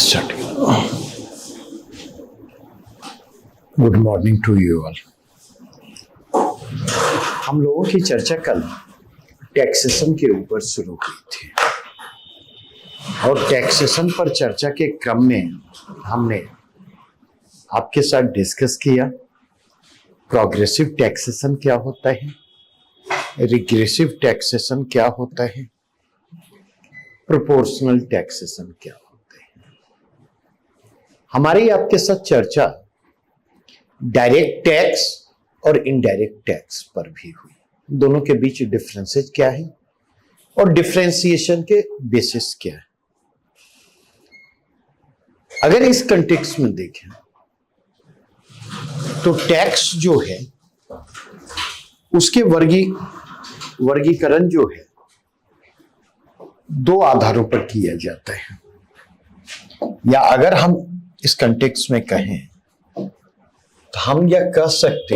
Start. Good morning to you all. हम लोगों की चर्चा कल टैक्सेशन के ऊपर शुरू की थी और टैक्सेशन पर चर्चा के क्रम में हमने आपके साथ डिस्कस किया प्रोग्रेसिव टैक्सेशन क्या होता है, रिग्रेसिव टैक्सेशन क्या होता है, प्रोपोर्शनल टैक्सेशन क्या होता है। हमारी आपके साथ चर्चा डायरेक्ट टैक्स और इनडायरेक्ट टैक्स पर भी हुई, दोनों के बीच डिफरेंसेस क्या है और डिफरेंशिएशन के बेसिस क्या है। अगर इस कंटेक्स्ट में देखें तो टैक्स जो है उसके वर्गीकरण जो है दो आधारों पर किया जाता है, या अगर हम इस कंटेक्स्ट में कहें तो हम यह कह सकते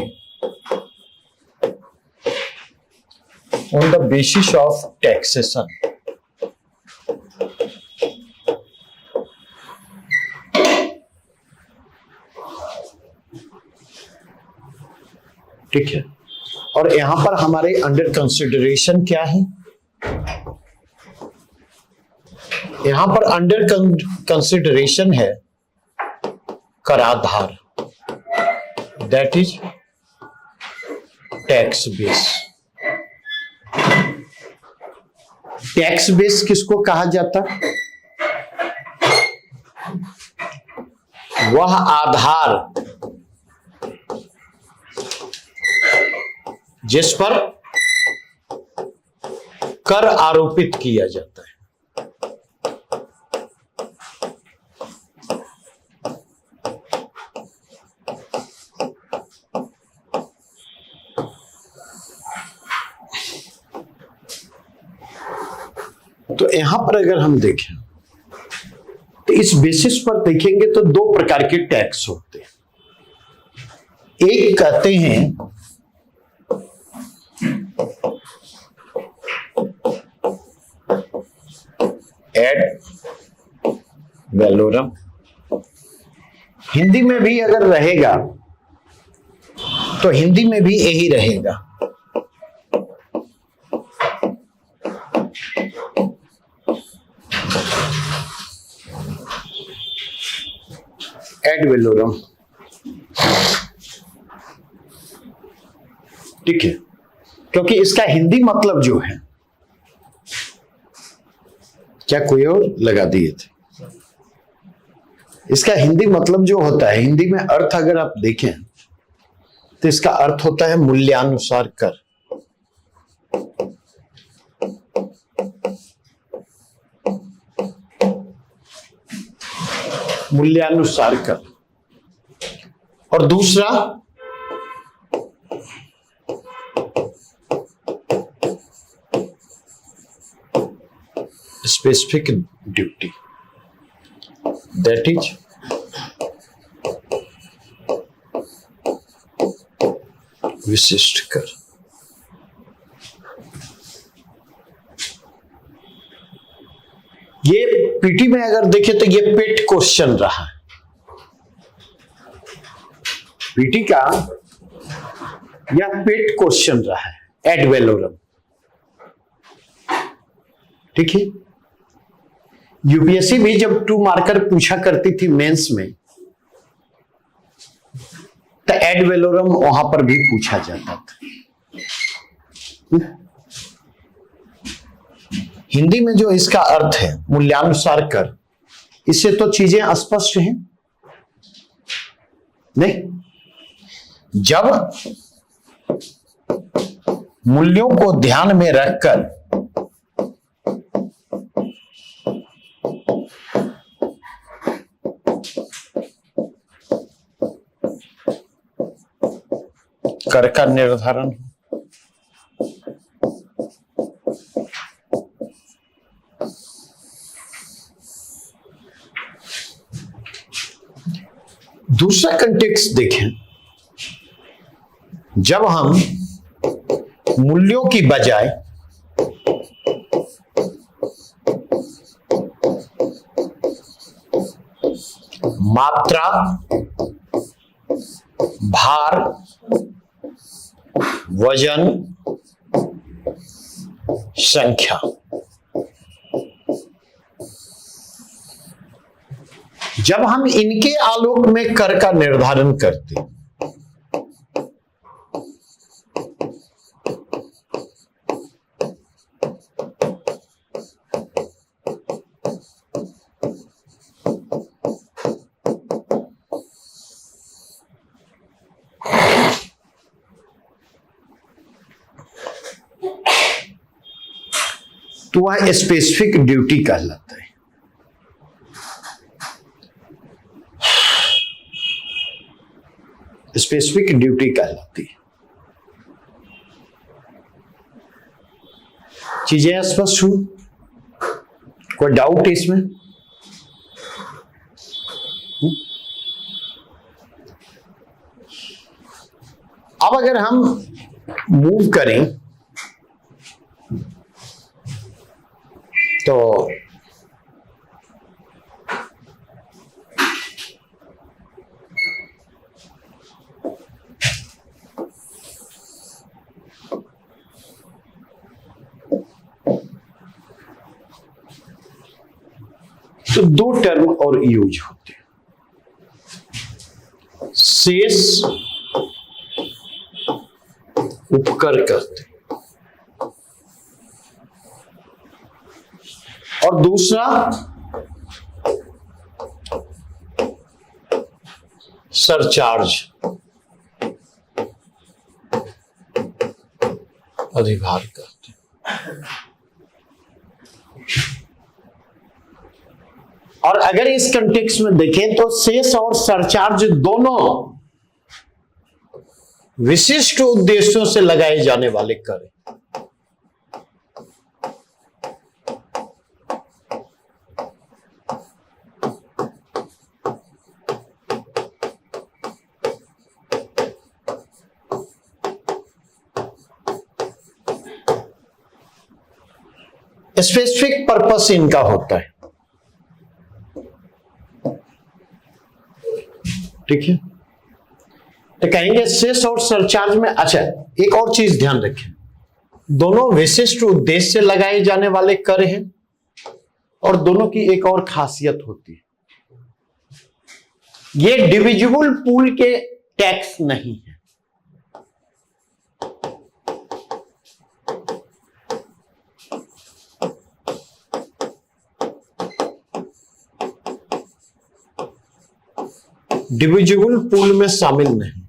on the basis of taxation ठीक है। और यहां पर हमारे अंडर कंसिडरेशन क्या है, यहां पर अंडर कंसिडरेशन है कराधार, that is tax base. Tax base किसको कहा जाता? वह आधार जिस पर कर आरोपित किया जाता है। तो यहां पर अगर हम देखें तो इस बेसिस पर देखेंगे तो दो प्रकार के टैक्स होते हैं। एक कहते हैं एड वैलोरम, हिंदी में भी अगर रहेगा तो हिंदी में भी यही रहेगा, एड वैलोरम। ठीक है, क्योंकि इसका हिंदी मतलब जो है, क्या कोई और लगा दिए थे, इसका हिंदी मतलब जो होता है, हिंदी में अर्थ अगर आप देखें तो इसका अर्थ होता है मूल्यानुसार कर। मूल्यानुसार कर। और दूसरा स्पेसिफिक ड्यूटी, दैट इज विशिष्ट कर। ये पीटी में अगर देखें तो ये पेट क्वेश्चन रहा, पीटी का यह पेट क्वेश्चन रहा है, एड वैलोरम। ठीक है, यूपीएससी भी जब 2 मार्कर पूछा करती थी मेंस में तो एड वैलोरम वहां पर भी पूछा जाता था। हिंदी में जो इसका अर्थ है मूल्यानुसार कर, इससे तो चीजें स्पष्ट हैं नहीं। जब मूल्यों को ध्यान में रखकर कर का निर्धारण, दूसरा कंटेक्स्ट देखें, जब हम मूल्यों की बजाय मात्रा, भार, वजन, संख्या। जब हम इनके आलोक में कर का निर्धारण करते तो वह स्पेसिफिक ड्यूटी कहलाता है। स्पेसिफिक ड्यूटी कहलाती है। चीजें स्पष्ट हुई? कोई डाउट इसमें? अब अगर हम मूव करें तो दो टर्म और यूज होते हैं, शेष उपकर करते और दूसरा सरचार्ज अधिभार करते। और अगर इस कंटेक्स्ट में देखें तो शेष और सरचार्ज दोनों विशिष्ट उद्देश्यों से लगाए जाने वाले कर हैं। स्पेसिफिक पर्पस इनका होता है, ठीक है। तो कहेंगे शेष और सरचार्ज में, अच्छा एक और चीज ध्यान रखें, दोनों विशिष्ट उद्देश्य से लगाए जाने वाले कर हैं और दोनों की एक और खासियत होती है, ये डिविजिबल पूल के टैक्स नहीं है। डिविजिबल पूल में शामिल नहीं।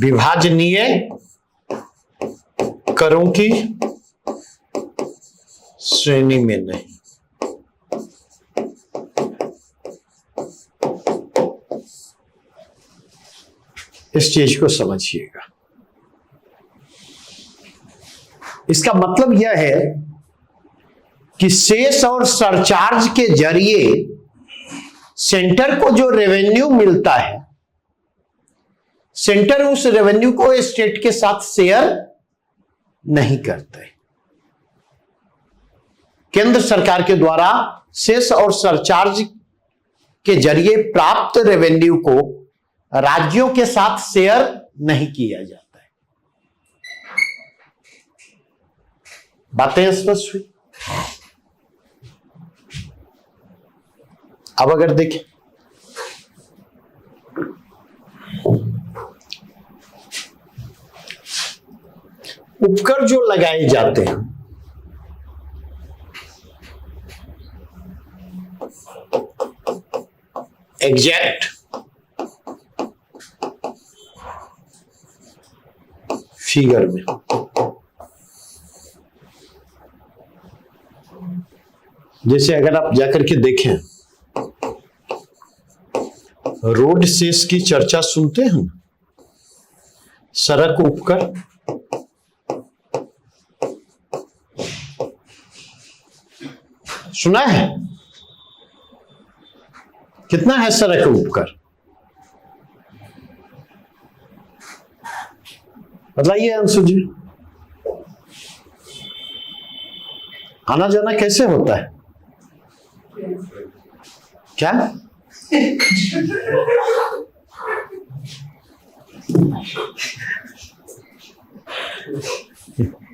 विभाजनीय करों की श्रेणी में नहीं। इस चीज को समझिएगा। इसका मतलब यह है कि शेष और सरचार्ज के जरिए सेंटर को जो रेवेन्यू मिलता है, सेंटर उस रेवेन्यू को स्टेट के साथ शेयर नहीं करता है। केंद्र सरकार के द्वारा शेष और सरचार्ज के जरिए प्राप्त रेवेन्यू को राज्यों के साथ शेयर नहीं किया जाता है। बातें स्पष्ट हुई? अब अगर देखें उपकर जो लगाए जाते हैं, एग्जैक्ट फिगर में जैसे अगर आप जाकर के देखें, रोड शेष की चर्चा सुनते हैं, सड़क उपकर, सुना है? कितना है सड़क उपकर? बताइए अंशु जी। आना जाना कैसे होता है? क्या?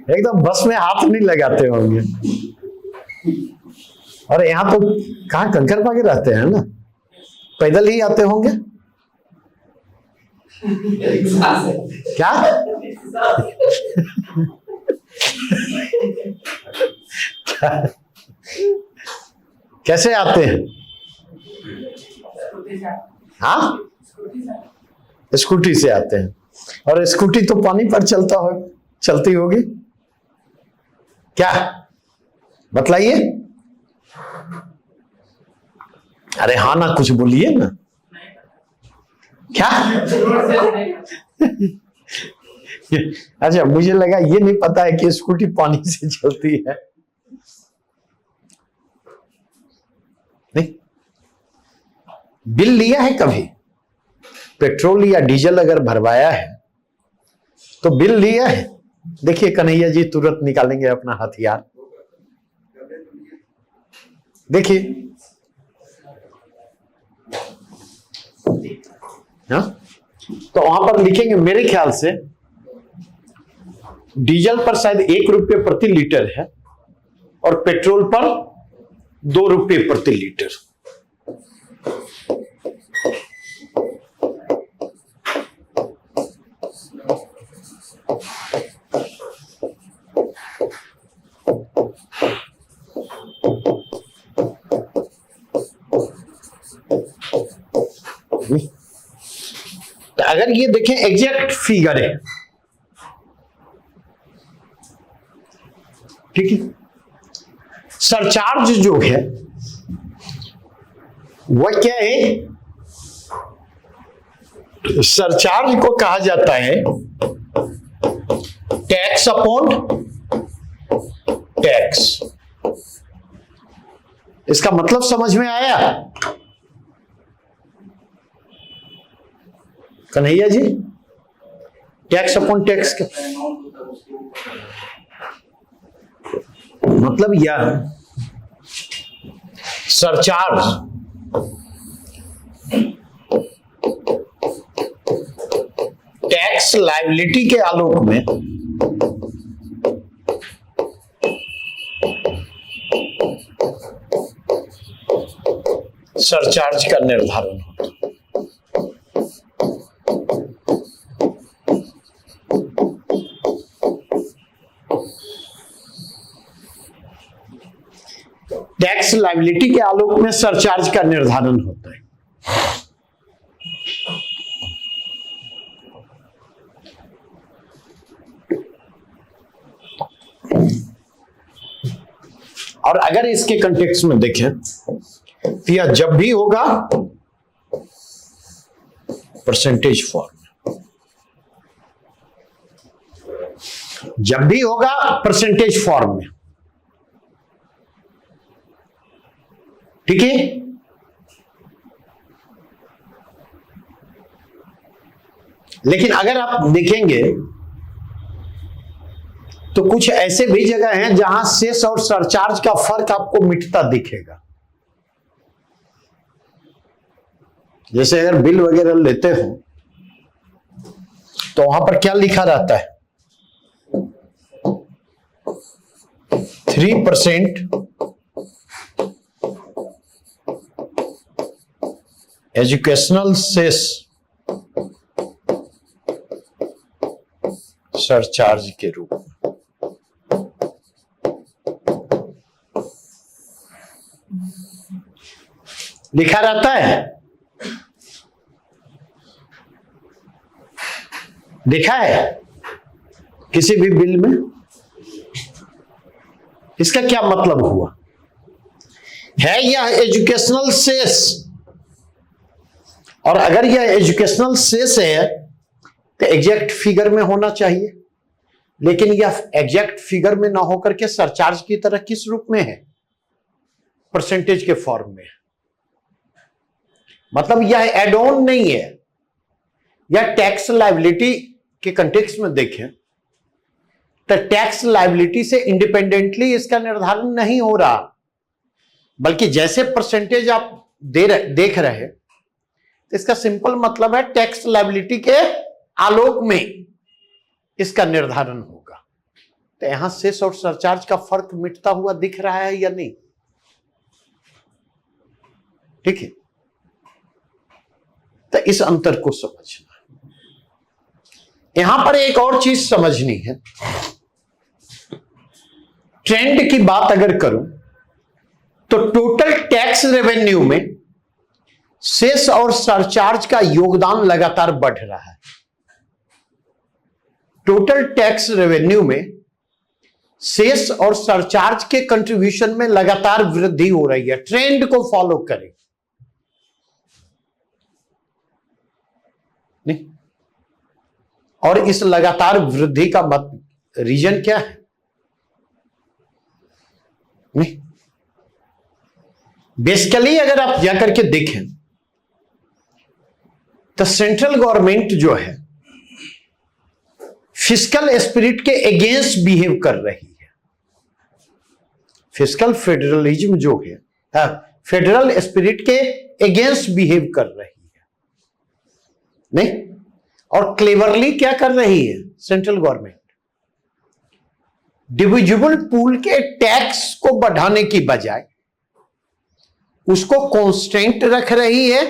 एकदम बस में हाथ नहीं लगाते होंगे। और यहां तो कहां कंकर पाके रहते हैं ना, पैदल ही आते होंगे। क्या? कैसे आते हैं? हाँ, स्कूटी से आते हैं। और स्कूटी तो पानी पर चलती होगी। क्या बतलाइए? अरे हाँ ना, कुछ बोलिए ना। क्या? अच्छा, मुझे लगा ये नहीं पता है कि स्कूटी पानी से चलती है। नहीं, बिल लिया है कभी? पेट्रोल या डीजल अगर भरवाया है तो बिल लिया है? देखिए कन्हैया जी तुरंत निकालेंगे अपना हथियार। देखिए, हाँ, तो वहां पर लिखेंगे, मेरे ख्याल से डीजल पर शायद 1 रुपये प्रति लीटर है और पेट्रोल पर 2 रुपये प्रति लीटर। तो अगर ये देखें एग्जैक्ट फिगर है, ठीक है, सरचार्ज जो है वह क्या है? सरचार्ज को कहा जाता है टैक्स अपॉन टैक्स। इसका मतलब समझ में आया Kanhaiya ji? Tax upon tax का मतलब यह सरचार्ज टैक्स लायबिलिटी के आलोक में सरचार्ज का निर्धारण होता है। टैक्स लायबिलिटी के आलोक में सरचार्ज का निर्धारण होता है। और अगर इसके कंटेक्स्ट में देखें तो यह जब भी होगा परसेंटेज फॉर्म, जब भी होगा परसेंटेज फॉर्म में, ठीक है। लेकिन अगर आप देखेंगे तो कुछ ऐसे भी जगह हैं जहां सेस और सरचार्ज का फर्क आपको मिटता दिखेगा। जैसे अगर बिल वगैरह लेते हो तो वहां पर क्या लिखा रहता है? 3% एजुकेशनल सेस सरचार्ज के रूप में। लिखा रहता है, देखा है किसी भी बिल में? इसका क्या मतलब हुआ? है यह एजुकेशनल सेस, और अगर यह एजुकेशनल सेस है तो एग्जैक्ट फिगर में होना चाहिए, लेकिन यह एग्जैक्ट फिगर में ना होकर के सरचार्ज की तरह किस रूप में है? परसेंटेज के फॉर्म में। मतलब यह एड ऑन नहीं है। यह टैक्स लायबिलिटी के कंटेक्स्ट में देखें तो टैक्स लायबिलिटी से इंडिपेंडेंटली इसका निर्धारण नहीं हो रहा, बल्कि जैसे परसेंटेज आप देख रहे हैं, तो इसका सिंपल मतलब है टैक्स लायबिलिटी के आलोक में इसका निर्धारण होगा। तो यहां सेस और सरचार्ज का फर्क मिटता हुआ दिख रहा है या नहीं? ठीक है, तो इस अंतर को समझना। यहां पर एक और चीज समझनी है। ट्रेंड की बात अगर करूं तो टोटल टैक्स रेवेन्यू में सेस और सरचार्ज का योगदान लगातार बढ़ रहा है। टोटल टैक्स रेवेन्यू में सेस और सरचार्ज के कंट्रीब्यूशन में लगातार वृद्धि हो रही है। ट्रेंड को फॉलो करें, नहीं? और इस लगातार वृद्धि का रीजन क्या है? नहीं, बेसिकली अगर आप जाकर के देखें तो सेंट्रल गवर्नमेंट जो है फिस्कल स्पिरिट के अगेंस्ट बिहेव कर रही है। फिस्कल फेडरलिज्म जो है, फेडरल स्पिरिट के अगेंस्ट बिहेव कर रही है, नहीं? और क्लेवरली क्या कर रही है सेंट्रल गवर्नमेंट? डिविजिबल पूल के टैक्स को बढ़ाने की बजाय उसको कांस्टेंट रख रही है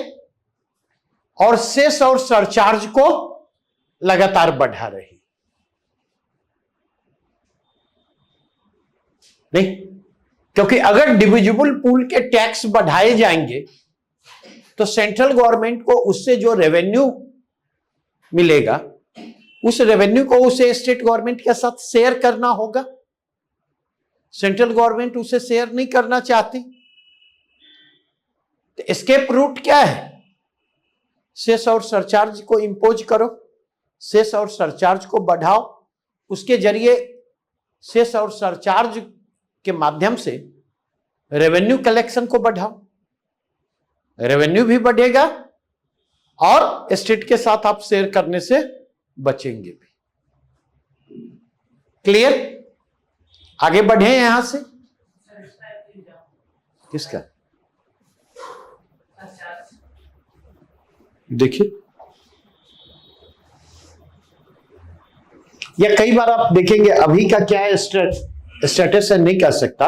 और सेस और सरचार्ज को लगातार बढ़ा रही है, नहीं? क्योंकि अगर डिविजिबल पूल के टैक्स बढ़ाए जाएंगे तो सेंट्रल गवर्नमेंट को उससे जो रेवेन्यू मिलेगा, उस रेवेन्यू को उसे स्टेट गवर्नमेंट के साथ शेयर करना होगा। सेंट्रल गवर्नमेंट उसे शेयर नहीं करना चाहती, तो एस्केप रूट क्या है? सेस और सरचार्ज को इंपोज करो, सेस और सरचार्ज को बढ़ाओ, उसके जरिए सेस और सरचार्ज के माध्यम से रेवेन्यू कलेक्शन को बढ़ाओ। रेवेन्यू भी बढ़ेगा और स्टेट के साथ आप शेयर करने से बचेंगे भी। क्लियर? आगे बढ़े यहां से। किसका? देखिए, या कई बार आप देखेंगे अभी का क्या है स्टेटस है, नहीं कह सकता।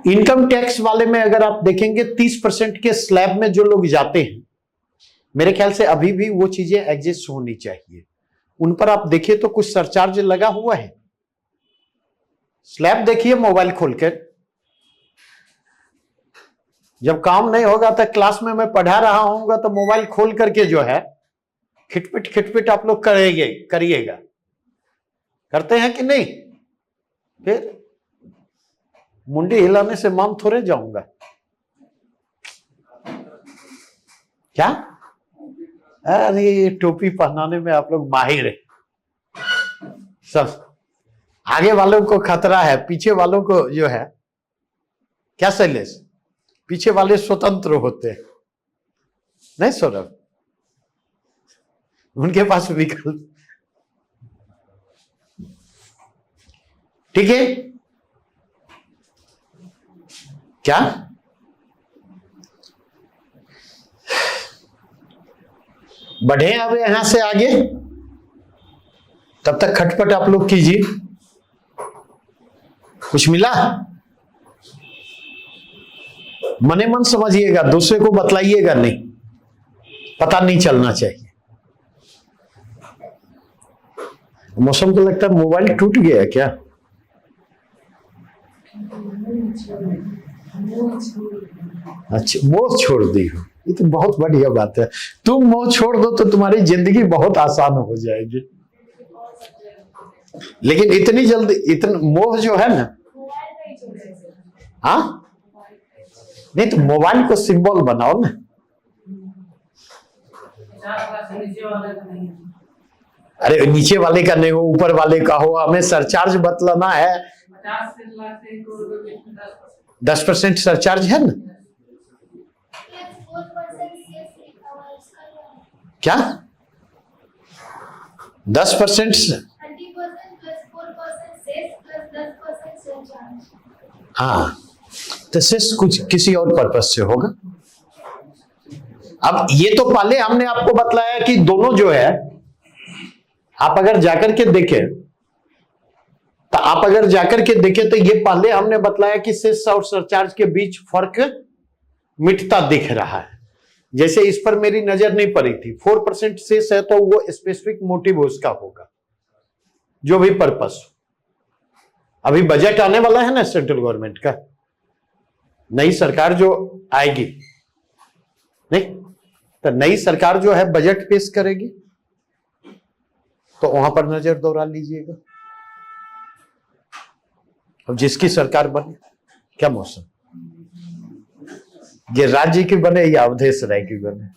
इनकम टैक्स वाले में अगर आप देखेंगे 30% के स्लैब में जो लोग जाते हैं, मेरे ख्याल से अभी भी वो चीजें एग्जिस्ट होनी चाहिए। उन पर आप देखिए तो कुछ सरचार्ज लगा हुआ है। स्लैब देखिए मोबाइल खोलकर, जब काम नहीं होगा तो क्लास में मैं पढ़ा रहा हूंगा तो मोबाइल खोल करके जो है खिटपिट खिटपिट आप लोग करिएगा। करते हैं कि नहीं? फिर मुंडी हिलाने से मान थोड़े जाऊंगा क्या? अरे टोपी पहनाने में आप लोग माहिर है सब। आगे वालों को खतरा है, पीछे वालों को जो है क्या शैलेश, पीछे वाले स्वतंत्र होते हैं, नहीं सौरभ? उनके पास विकल्प। ठीक है क्या? बढ़े अब यहां से आगे, तब तक खटपट आप लोग कीजिए। कुछ मिला? मने मन समझिएगा, दूसरे को बतलाइएगा नहीं, पता नहीं चलना चाहिए। मौसम को लगता है मोबाइल टूट गया क्या? अच्छा, मोह छोड़ दी हो, ये तो बहुत बढ़िया बात है। तुम मोह छोड़ दो तो तुम्हारी जिंदगी बहुत आसान हो जाएगी। लेकिन इतनी जल्दी इतना मोह जो है ना, हाँ नहीं तो मोबाइल को सिंबल बनाओ ना। अरे नीचे वाले का नहीं हो, ऊपर वाले का हो। हमें सरचार्ज बतलाना है। 10% सरचार्ज है ना? क्या 10%? हाँ, तो सेस कुछ किसी और पर्पज से होगा। अब ये तो पहले हमने आपको बतलाया कि दोनों जो है, आप अगर जाकर के देखें तो ये पहले हमने बतलाया कि सेस और सरचार्ज के बीच फर्क मिटता दिख रहा है। जैसे इस पर मेरी नजर नहीं पड़ी थी, 4% सेस है तो वो स्पेसिफिक मोटिव उसका होगा, जो भी पर्पस। अभी बजट आने वाला है ना सेंट्रल गवर्नमेंट का, नई सरकार जो आएगी, नहीं तो नई सरकार जो है बजट पेश करेगी, तो वहां पर नजर दौड़ा लीजिएगा। अब जिसकी सरकार बने, क्या मौसम, ये राज्य की बने या अवधेश राय की बने।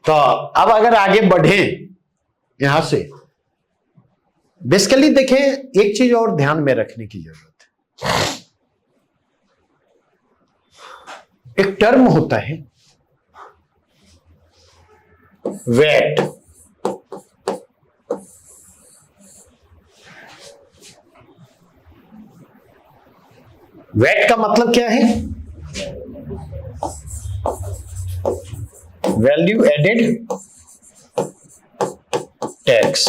तो अब अगर आगे बढ़े यहां से, बेसिकली देखें, एक चीज और ध्यान में रखने की जरूरत है। एक टर्म होता है वैट। वैट का मतलब क्या है? वैल्यू एडेड टैक्स,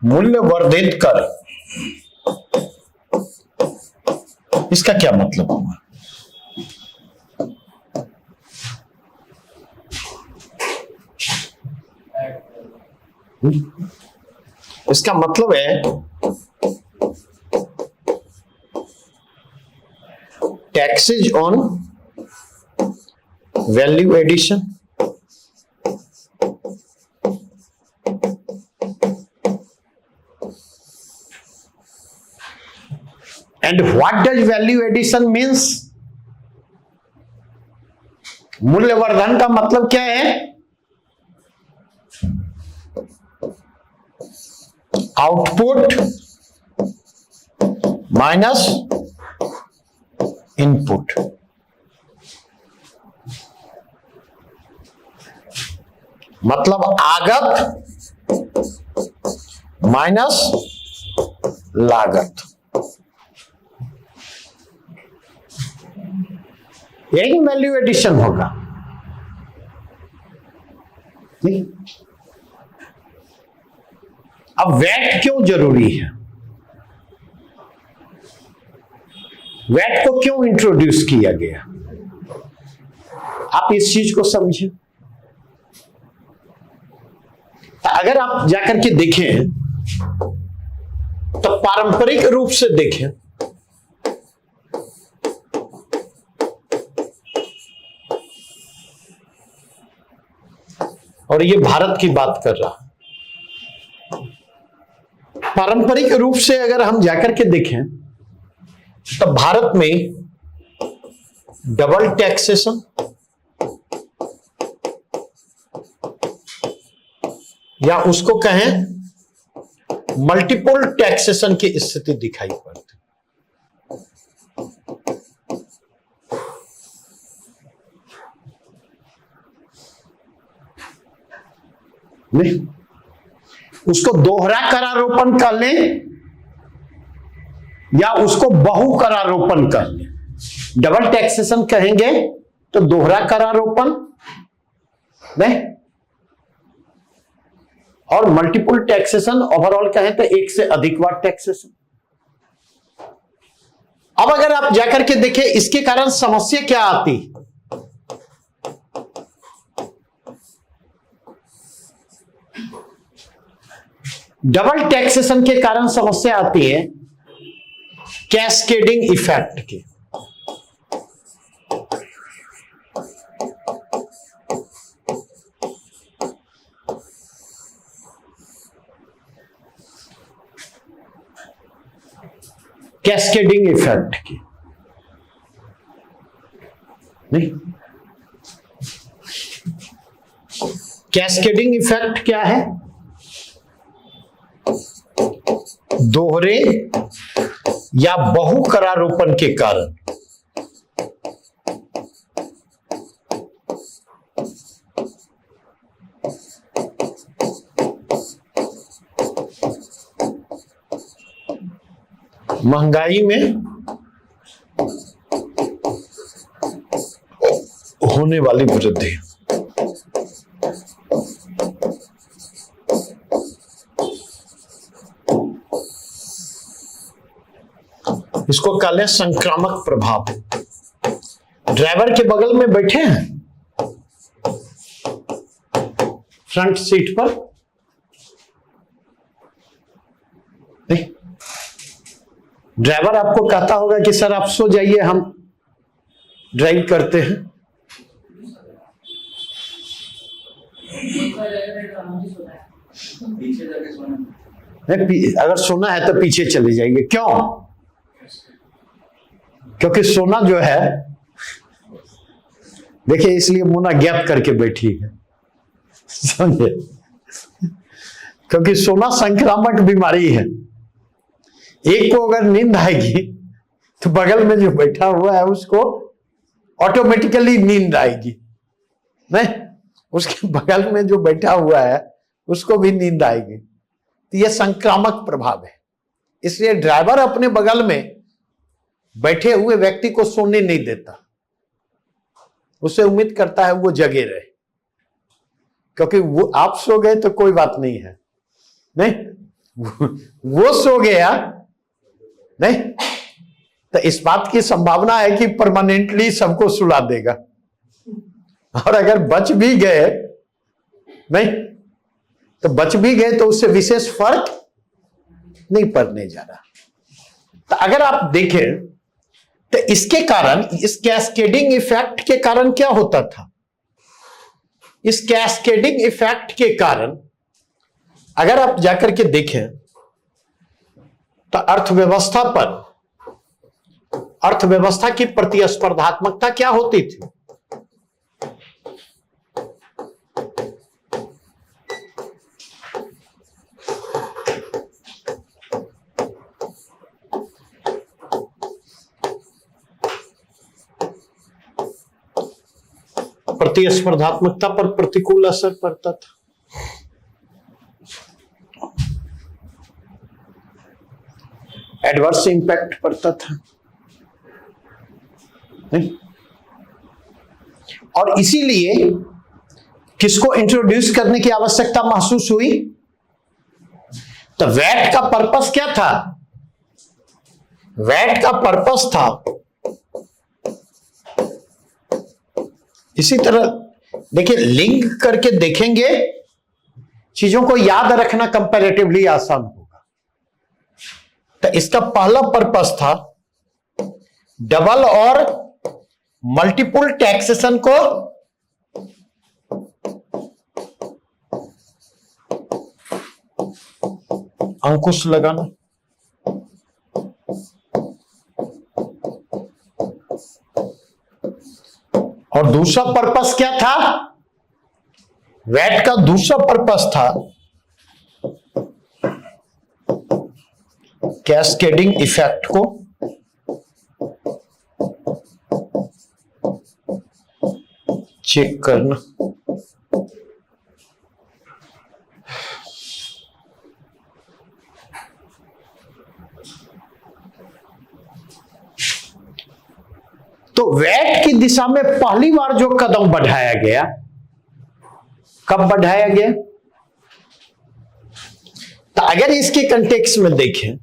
मूल्य वर्धित कर। इसका क्या मतलब हुआ? इसका मतलब है taxes on value addition and what does value addition means? मूल्यवर्धन का मतलब क्या है? Output minus input. मतलब आगत माइनस लागत। यही वैल्यू एडिशन होगा। अब वैट क्यों जरूरी है? वैट को क्यों इंट्रोड्यूस किया गया? आप इस चीज को समझें। अगर आप जाकर के देखें तो पारंपरिक रूप से देखें और ये भारत की बात कर रहा, पारंपरिक रूप से अगर हम जाकर के देखें तो भारत में डबल टैक्सेशन या उसको कहें मल्टीपल टैक्सेशन की स्थिति दिखाई पड़ती। नहीं, उसको दोहरा करारोपण कर लें या उसको बहु करारोपण कर लें। डबल टैक्सेशन कहेंगे तो दोहरा करारोपण नहीं, और मल्टीपल टैक्सेशन ओवरऑल कहें तो एक से अधिक बार टैक्सेशन। अब अगर आप जाकर के देखें इसके कारण समस्या क्या आती? डबल टैक्सेशन के कारण समस्या आती है कैस्केडिंग इफेक्ट की। कैस्केडिंग इफेक्ट की नहीं, कैस्केडिंग इफेक्ट क्या है? दोहरे या बहु करारोपण के कारण महंगाई में होने वाली वृद्धि। इसको कहते हैं संक्रामक प्रभाव। ड्राइवर के बगल में बैठे हैं फ्रंट सीट पर, नहीं, ड्राइवर आपको कहता होगा कि सर आप सो जाइए, हम ड्राइव करते हैं। अगर सोना है तो पीछे चले जाइए। क्यों? क्योंकि सोना जो है, देखिए इसलिए मुन्ना गैप करके बैठी है, समझे? क्योंकि सोना संक्रामक बीमारी है। एक को अगर नींद आएगी तो बगल में जो बैठा हुआ है उसको ऑटोमेटिकली नींद आएगी, नहीं, उसके बगल में जो बैठा हुआ है उसको भी नींद आएगी। तो यह संक्रामक प्रभाव है। इसलिए ड्राइवर अपने बगल में बैठे हुए व्यक्ति को सोने नहीं देता, उसे उम्मीद करता है वो जगे रहे, क्योंकि वो आप सो गए तो कोई बात नहीं है, नहीं, वो सो गया नहीं, तो इस बात की संभावना है कि परमानेंटली सबको सुला देगा। और अगर बच भी गए, नहीं, तो बच भी गए तो उससे विशेष फर्क नहीं पड़ने जा रहा। तो अगर आप देखें तो इसके कारण, इस कैस्केडिंग इफेक्ट के कारण क्या होता था? इस कैस्केडिंग इफेक्ट के कारण अगर आप जाकर के देखें तो अर्थव्यवस्था पर, अर्थव्यवस्था की प्रतिस्पर्धात्मकता क्या होती थी? प्रतिस्पर्धात्मकता पर प्रतिकूल असर पड़ता था। एडवर्स इंपैक्ट पड़ता था, नहीं? और इसीलिए किसको इंट्रोड्यूस करने की आवश्यकता महसूस हुई? तो वैट का पर्पस क्या था? वैट का पर्पस था, इसी तरह देखिए, लिंक करके देखेंगे चीजों को याद रखना कंपैरेटिवली आसान होगा। तो इसका पहला पर्पस था डबल और मल्टीपल टैक्सेशन को अंकुश लगाना। और दूसरा पर्पस क्या था? वैट का दूसरा पर्पस था कैस्केडिंग इफेक्ट को चेक करना। तो वैट की दिशा में पहली बार जो कदम बढ़ाया गया, कब बढ़ाया गया? तो अगर इसके कंटेक्स्ट में देखें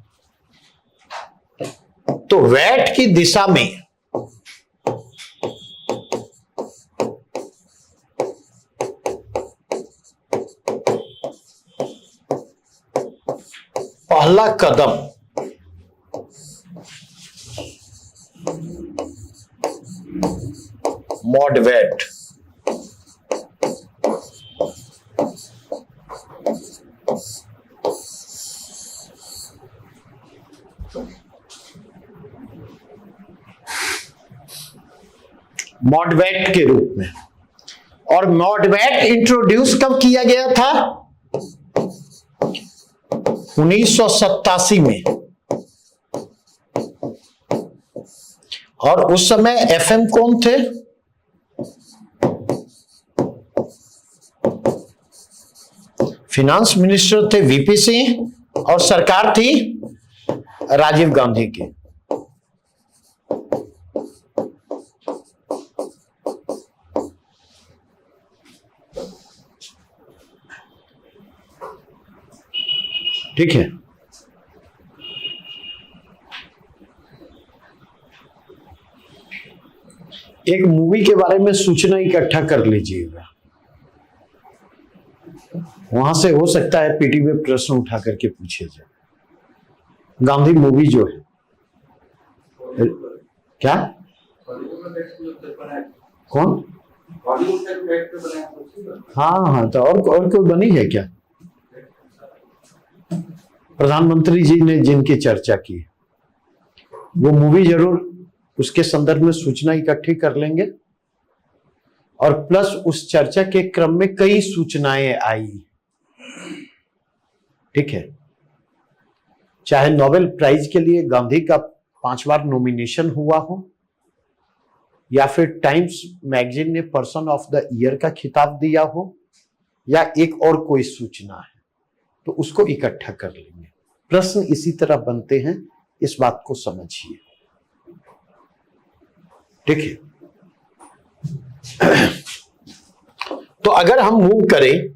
तो वैट की दिशा में पहला कदम मॉड वैट, मॉड वैट के रूप में। और मॉड वैट इंट्रोड्यूस कब किया गया था? 1987 में। और उस समय एफएम कौन थे? फिनांस मिनिस्टर थे वीपी सिंह और सरकार थी राजीव गांधी के। ठीक है, एक मूवी के बारे में सूचना इकट्ठा कर लीजिएगा, वहां से हो सकता है पीटी में प्रश्न उठा करके पूछे जाए। गांधी मूवी जो है, क्या कौन? हाँ, तो और कोई बनी है क्या? प्रधानमंत्री जी ने जिनकी चर्चा की वो मूवी जरूर उसके संदर्भ में सूचना इकट्ठी कर लेंगे, और प्लस उस चर्चा के क्रम में कई सूचनाएं आई। ठीक है, चाहे नोबेल प्राइज के लिए गांधी का 5 बार नॉमिनेशन हुआ हो, या फिर टाइम्स मैगजीन ने पर्सन ऑफ द ईयर का खिताब दिया हो, या एक और कोई सूचना है, तो उसको इकट्ठा कर लेंगे। प्रश्न इसी तरह बनते हैं, इस बात को समझिए। ठीक है, तो अगर हम मूव करें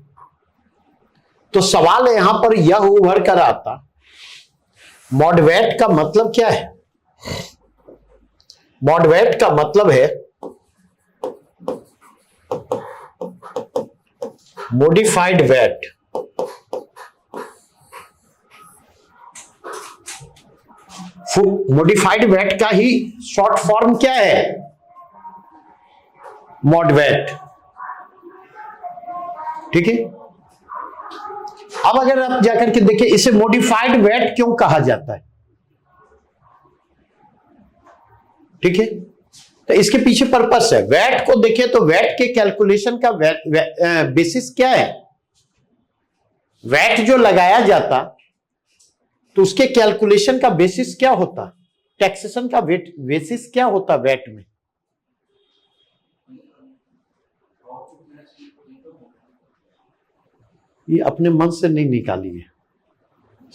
तो सवाल यहां पर यह उभर कर आता, मॉडवेट का मतलब क्या है? मॉडवेट का मतलब है मॉडिफाइड वेट। मॉडिफाइड वेट का ही शॉर्ट फॉर्म क्या है? मॉडवेट। ठीक है, अब अगर आप जाकर के देखिए इसे मॉडिफाइड वेट क्यों कहा जाता है? ठीक है, तो इसके पीछे पर्पस है। वेट को देखिए तो वेट के कैलकुलेशन का बेसिस क्या है? वेट जो लगाया जाता तो उसके कैलकुलेशन का बेसिस क्या होता? टैक्सेशन का बेसिस क्या होता वेट में? ये अपने मन से नहीं निकालिए,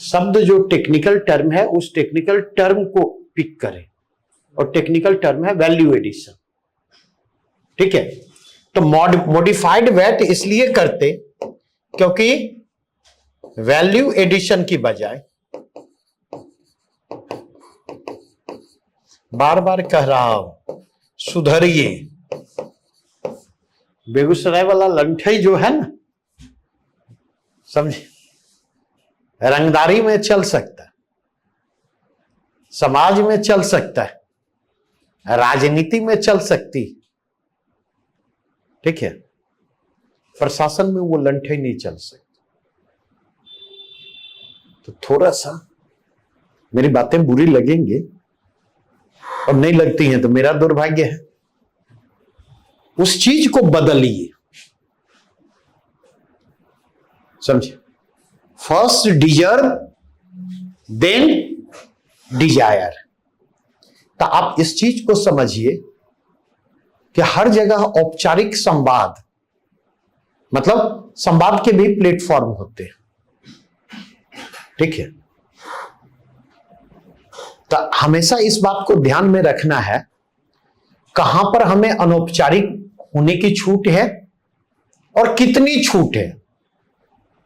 शब्द जो टेक्निकल टर्म है उस टेक्निकल टर्म को पिक करें, और टेक्निकल टर्म है वैल्यू एडिशन। ठीक है, तो मॉडिफाइड वेट इसलिए करते क्योंकि वैल्यू एडिशन की बजाय, बार बार कह रहा हूं सुधरिए, बेगूसराय वाला लंठई जो है ना, समझे, रंगदारी में चल सकता है, समाज में चल सकता है, राजनीति में चल सकती। ठीक है, प्रशासन में वो लंठे नहीं चल सकते। तो थोड़ा सा मेरी बातें बुरी लगेंगे, और नहीं लगती हैं तो मेरा दुर्भाग्य है, उस चीज को बदलिए। समझे, फर्स्ट डिजर्व देन डिजायर। तो आप इस चीज को समझिए कि हर जगह औपचारिक संवाद, मतलब संवाद के भी प्लेटफॉर्म होते हैं। ठीक है, तो हमेशा इस बात को ध्यान में रखना है, कहां पर हमें अनौपचारिक होने की छूट है और कितनी छूट है,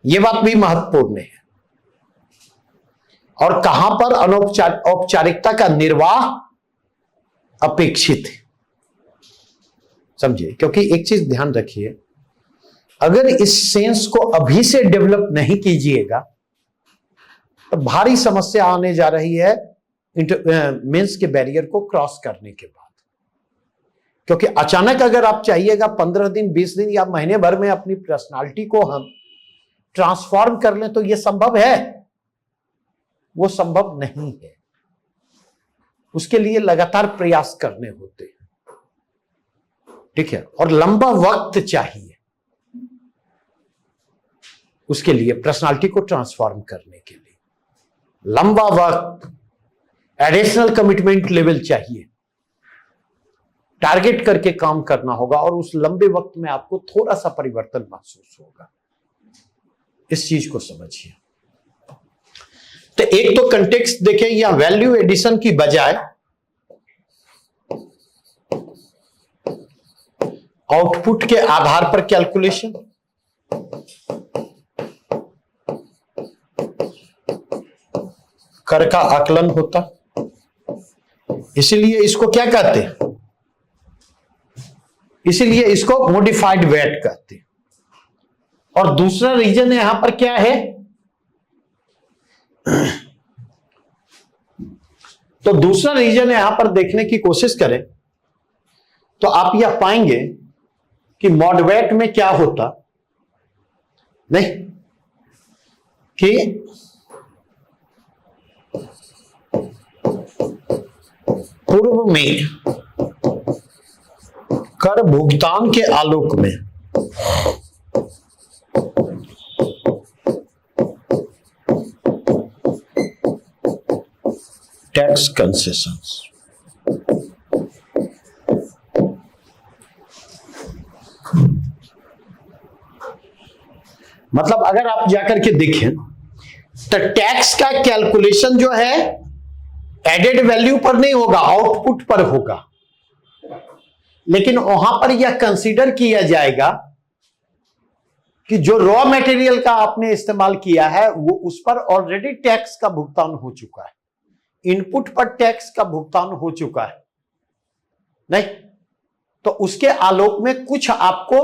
यह बात भी महत्वपूर्ण है, और कहां पर औपचारिकता का निर्वाह अपेक्षित है। समझिए, क्योंकि एक चीज ध्यान रखिए, अगर इस सेंस को अभी से डेवलप नहीं कीजिएगा तो भारी समस्या आने जा रही है मेंस के बैरियर को क्रॉस करने के बाद। क्योंकि अचानक अगर आप चाहिएगा 15 दिन 20 दिन या महीने भर में अपनी पर्सनालिटी को हम ट्रांसफॉर्म कर लें, तो यह संभव है? वो संभव नहीं है। उसके लिए लगातार प्रयास करने होते हैं। ठीक है, और लंबा वक्त चाहिए उसके लिए, पर्सनालिटी को ट्रांसफॉर्म करने के लिए लंबा वक्त, एडिशनल कमिटमेंट लेवल चाहिए, टारगेट करके काम करना होगा, और उस लंबे वक्त में आपको थोड़ा सा परिवर्तन महसूस होगा। इस चीज को समझिए। तो एक तो कंटेक्स्ट देखें, या वैल्यू एडिशन की बजाय आउटपुट के आधार पर कैलकुलेशन, कर का आकलन होता, इसीलिए इसको क्या कहते हैं, इसीलिए इसको मॉडिफाइड वेट कहते हैं। और दूसरा रीजन यहां पर क्या है, तो दूसरा रीजन यहां पर देखने की कोशिश करें तो आप यह पाएंगे कि मॉड वेट में क्या होता, नहीं कि पूर्व में कर भुगतान के आलोक में टैक्स कंसेशंस, मतलब अगर आप जाकर के देखें तो टैक्स का कैलकुलेशन जो है एडेड वैल्यू पर नहीं होगा, आउटपुट पर होगा, लेकिन वहां पर यह कंसीडर किया जाएगा कि जो रॉ मटेरियल का आपने इस्तेमाल किया है वो उस पर ऑलरेडी टैक्स का भुगतान हो चुका है, इनपुट पर टैक्स का भुगतान हो चुका है, नहीं तो उसके आलोक में कुछ आपको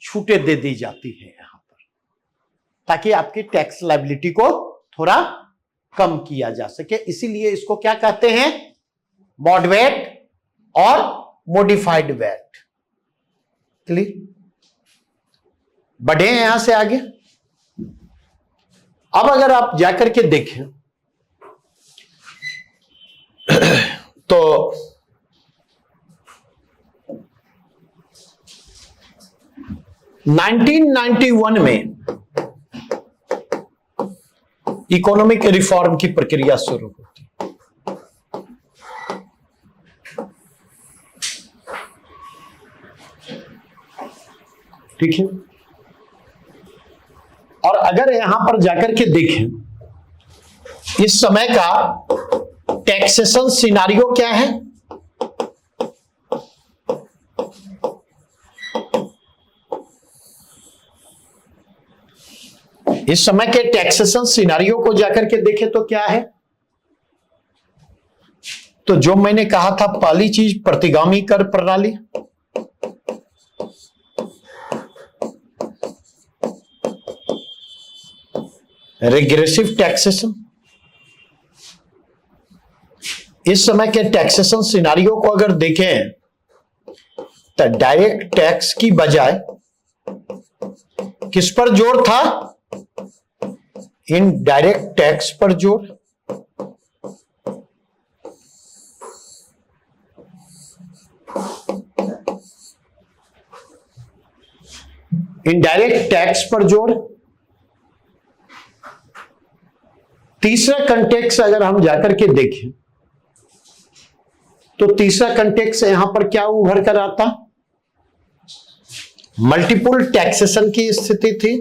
छूटें दे दी जाती है यहां पर, ताकि आपकी टैक्स लायबिलिटी को थोड़ा कम किया जा सके। इसीलिए इसको क्या कहते हैं, मॉड वेट और मॉडिफाइड वेट। क्लियर? बढ़े हैं यहां से आगे। अब अगर आप जाकर के देखें तो नाइनटीन 1991 में इकोनॉमिक रिफॉर्म की प्रक्रिया शुरू होती, ठीक है। और अगर यहां पर जाकर के देखें इस समय का टैक्सेशन सिनारियो क्या है, इस समय के टैक्सेशन सिनारियो को जाकर के देखें तो क्या है, तो जो मैंने कहा था पहली चीज प्रतिगामी कर प्रणाली, रिग्रेसिव टैक्सेशन। इस समय के टैक्सेशन सिनारियो को अगर देखें तो डायरेक्ट टैक्स की बजाय किस पर जोर था, इनडायरेक्ट टैक्स पर जोर। इनडायरेक्ट टैक्स पर जोर। तीसरा कंटेक्स्ट अगर हम जाकर के देखें तो तीसरा कंटेक्स्ट यहां पर क्या उभर कर आता, मल्टीपल टैक्सेशन की स्थिति थी।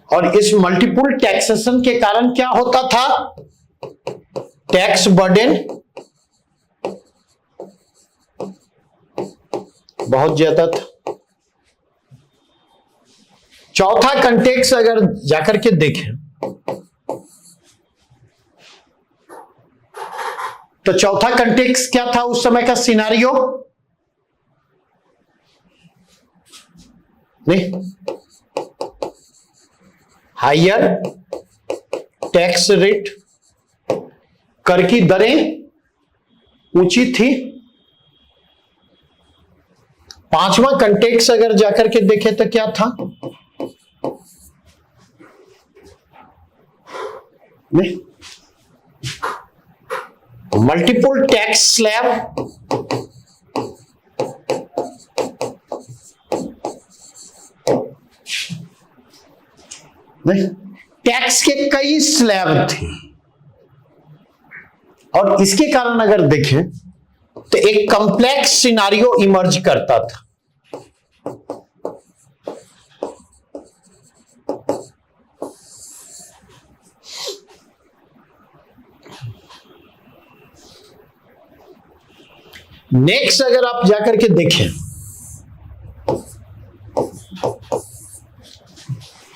और इस मल्टीपल टैक्सेशन के कारण क्या होता था, टैक्स बर्डन बहुत ज्यादा था। चौथा कंटेक्स्ट अगर जाकर के देखें तो चौथा कंटेक्स्ट क्या था उस समय का सिनारियो, नहीं, हायर टैक्स रेट, कर की दरें ऊंची थी। पांचवा कंटेक्स्ट अगर जाकर के देखें तो क्या था, नहीं, मल्टीपल टैक्स स्लैब, नहीं, टैक्स के कई स्लैब थे। और इसके कारण अगर देखें तो एक कॉम्प्लेक्स सिनारियो इमर्ज करता था। नेक्स्ट अगर आप जाकर के देखें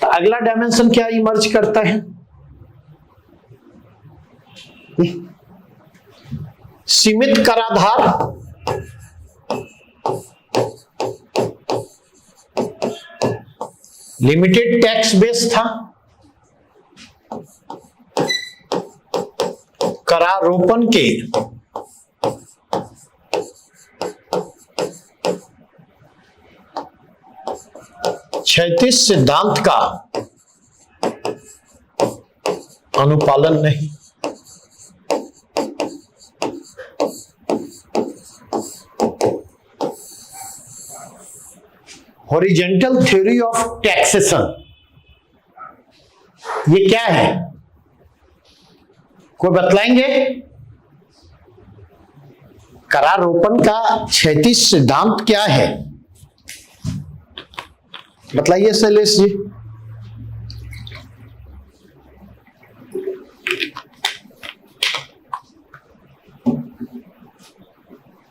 तो अगला डायमेंशन क्या इमर्ज करता है? सीमित कराधान, लिमिटेड टैक्स बेस था, करारोपण के क्षैतिज सिद्धांत का अनुपालन नहीं, हॉरिजॉन्टल थ्योरी ऑफ टैक्सेशन, ये क्या है? कोई बतलाएंगे? करारोपण का क्षैतिज सिद्धांत क्या है? बतलाइए शैलेश जी।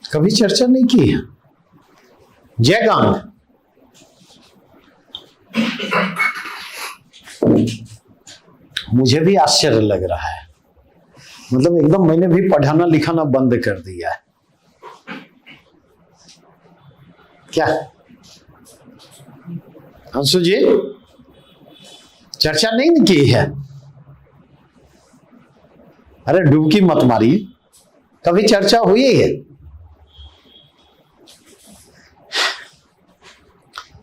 कभी चर्चा नहीं की है। जयगान, मुझे भी आश्चर्य लग रहा है, मतलब एकदम मैंने भी पढ़ाना लिखाना बंद कर दिया है। क्या अंशु जी चर्चा नहीं की है? अरे डुबकी मत मारिए, कभी चर्चा हुई है?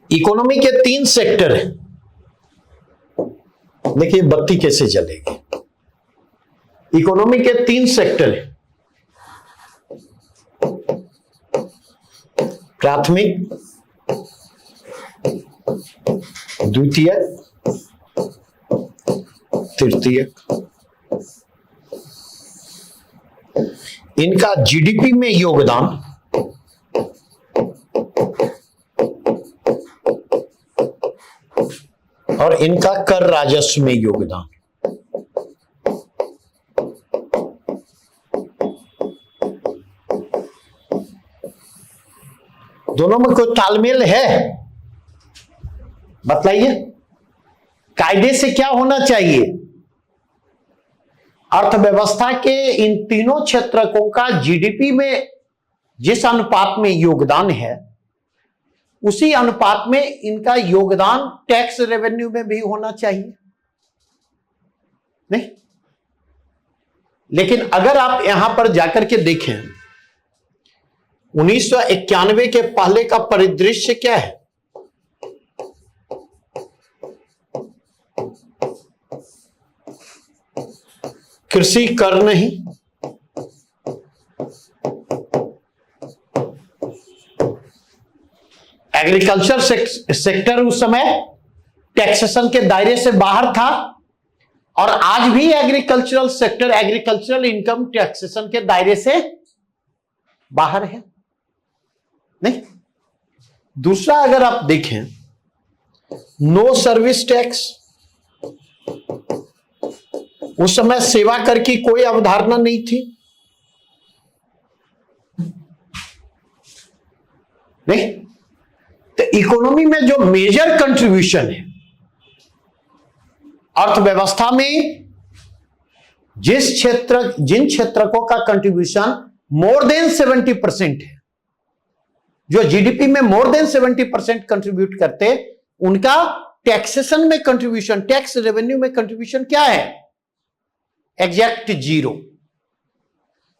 इकोनॉमी के 3 सेक्टर हैं। देखिए बत्ती कैसे जलेगी। इकोनॉमी के 3 सेक्टर हैं, प्राथमिक, द्वितीयक, तृतीयक। इनका जीडीपी में योगदान और इनका कर राजस्व में योगदान। दोनों में कोई तालमेल है? बतलाइए, कायदे से क्या होना चाहिए? अर्थव्यवस्था के इन तीनों क्षेत्रकों का जीडीपी में जिस अनुपात में योगदान है, उसी अनुपात में इनका योगदान टैक्स रेवेन्यू में भी होना चाहिए, नहीं? लेकिन अगर आप यहां पर जाकर के देखें 1991 के पहले का परिदृश्य क्या है? कृषि कर नहीं, एग्रीकल्चर सेक्टर उस समय टैक्सेशन के दायरे से बाहर था, और आज भी agricultural sector agricultural income taxation के दायरे से बाहर है, नहीं? दूसरा अगर आप देखें, नो सर्विस टैक्स, उस समय सेवा कर की कोई अवधारणा नहीं थी, नहीं? तो इकोनॉमी में जो मेजर कंट्रीब्यूशन है अर्थव्यवस्था में, जिन क्षेत्रकों का कंट्रीब्यूशन मोर देन 70% है, जो जीडीपी में मोर देन 70% कंट्रीब्यूट करते, उनका टैक्सेशन में कंट्रीब्यूशन, टैक्स रेवेन्यू में कंट्रीब्यूशन क्या है? एग्जैक्ट 0।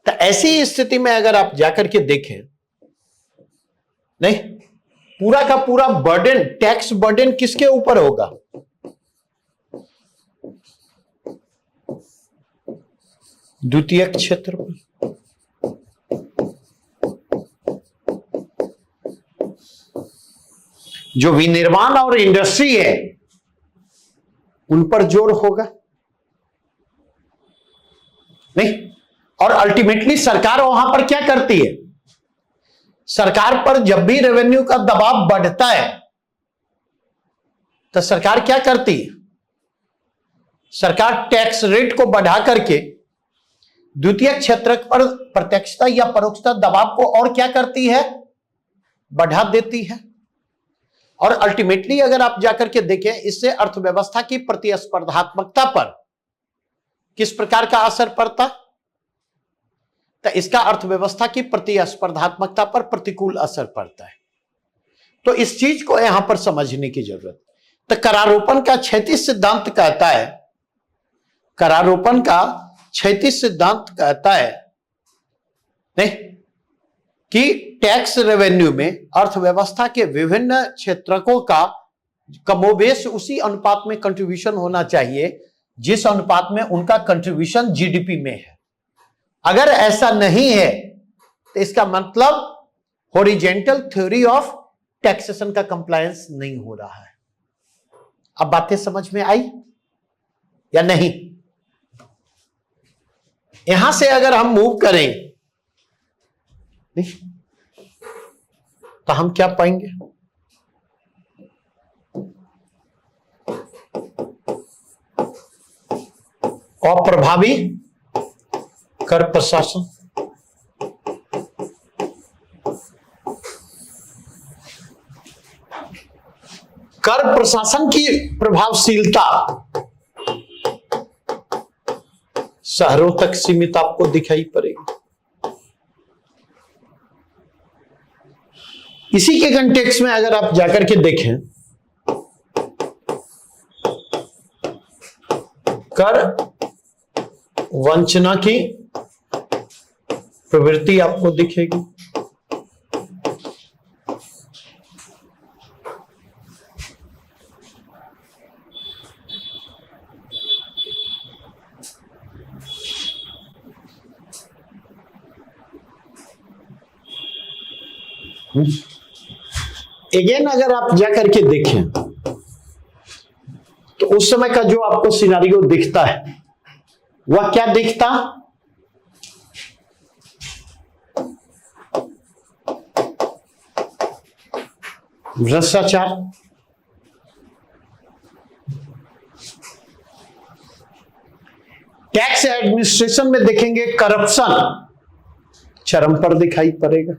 तो ऐसी स्थिति में अगर आप जाकर के देखें, नहीं, पूरा का पूरा बर्डन, टैक्स बर्डन किसके ऊपर होगा? द्वितीयक क्षेत्र पर। जो विनिर्माण और इंडस्ट्री है उन पर जोर होगा, नहीं? और अल्टीमेटली सरकार वहां पर क्या करती है? सरकार पर जब भी रेवेन्यू का दबाव बढ़ता है तो सरकार क्या करती है? सरकार टैक्स रेट को बढ़ा करके द्वितीयक क्षेत्र पर प्रत्यक्षता या परोक्षता दबाव को और क्या करती है, बढ़ा देती है। और अल्टीमेटली अगर आप जाकर के देखें, इससे अर्थव्यवस्था की प्रतिस्पर्धात्मकता पर किस प्रकार का असर पड़ता, तो इसका अर्थव्यवस्था की प्रतिस्पर्धात्मकता पर प्रतिकूल असर पड़ता है। तो इस चीज को यहां पर समझने की जरूरत। तो करारोपण का क्षैतिज सिद्धांत कहता है, करारोपण का क्षैतिज सिद्धांत कहता है नहीं कि टैक्स रेवेन्यू में अर्थव्यवस्था के विभिन्न क्षेत्रकों का कमोबेश उसी अनुपात में कंट्रीब्यूशन होना चाहिए जिस अनुपात में उनका कंट्रीब्यूशन जीडीपी में है। अगर ऐसा नहीं है तो इसका मतलब हॉरिजेंटल थ्योरी ऑफ टैक्सेशन का कंप्लायंस नहीं हो रहा है। अब बातें समझ में आई या नहीं? यहां से अगर हम मूव करें तो हम क्या पाएंगे, अप्रभावी कर प्रशासन, कर प्रशासन की प्रभावशीलता शहरों तक सीमित आपको दिखाई पड़ेगी। इसी के कंटेक्स्ट में अगर आप जाकर के देखें, कर वंचना की प्रवृत्ति आपको दिखेगी। अगेन अगर आप जाकर के देखें तो उस समय का जो आपको सिनारियो दिखता है वह क्या दिखता, भ्रष्टाचार, टैक्स एडमिनिस्ट्रेशन में देखेंगे करप्शन चरम पर दिखाई पड़ेगा।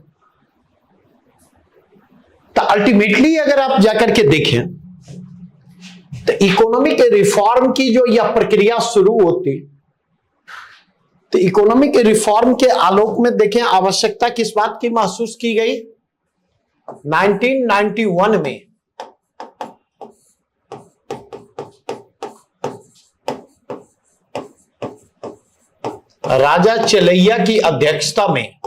तो अल्टीमेटली अगर आप जाकर के देखें तो इकोनॉमिक रिफॉर्म की जो यह प्रक्रिया शुरू होती, तो इकोनॉमिक रिफॉर्म के आलोक में देखें आवश्यकता किस बात की महसूस की गई, 1991 में राजा चलैया की अध्यक्षता में